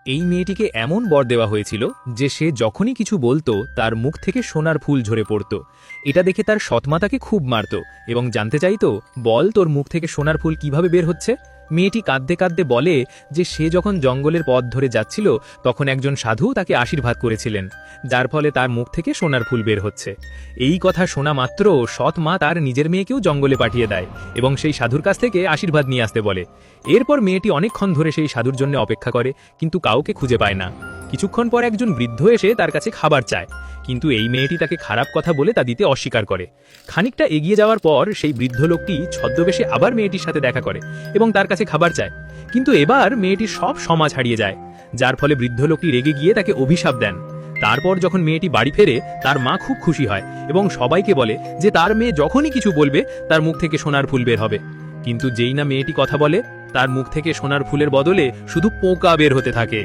এই মেয়েটিকে এমন বর দেওয়া হয়েছিল যে সে যখনই কিছু বলতো তার মুখ থেকে সোনার ফুল ঝরে পড়ত। এটা দেখে তার সৎমা তাকে খুব মারত এবং জানতে চাইতো, বল তোর মুখ থেকে সোনার ফুল কিভাবে বের হচ্ছে। মেয়েটি কাঁদতে কাঁদতে বলে যে সে যখন জঙ্গলের পথ ধরে যাচ্ছিল তখন একজন সাধু তাকে আশীর্বাদ করেছিলেন, যার ফলে তার মুখ থেকে সোনার ফুল বের হচ্ছে। এই কথা শোনা মাত্র সৎ মা তার নিজের মেয়েকেও জঙ্গলে পাঠিয়ে দেয় এবং সেই সাধুর কাছ থেকে আশীর্বাদ নিয়ে আসতে বলে। এরপর মেয়েটি অনেকক্ষণ ধরে সেই সাধুর জন্য অপেক্ষা করে, কিন্তু কাউকে খুঁজে পায় না। কিছুক্ষণ পর একজন বৃদ্ধ এসে তার কাছে খাবার চায়, কিন্তু এই মেয়েটি তাকে খারাপ কথা বলে তা দিতে অস্বীকার করে। খানিকটা এগিয়ে যাওয়ার পর সেই বৃদ্ধ লোকটি ছদ্মবেশে আবার মেয়েটির সাথে দেখা করে এবং তার কাছে খাবার চায়, কিন্তু এবার মেয়েটির সব সমাজ হারিয়ে যায়, যার ফলে বৃদ্ধ লোকটি রেগে গিয়ে তাকে অভিশাপ দেন। তারপর যখন মেয়েটি বাড়ি ফেরে তার মা খুব খুশি হয় এবং সবাইকে বলে যে তার মেয়ে যখনই কিছু বলবে তার মুখ থেকে সোনার ফুল বের হবে। কিন্তু যেই না মেয়েটি কথা বলে, তার মুখ থেকে সোনার ফুলের বদলে শুধু পোকা বের হতে থাকে।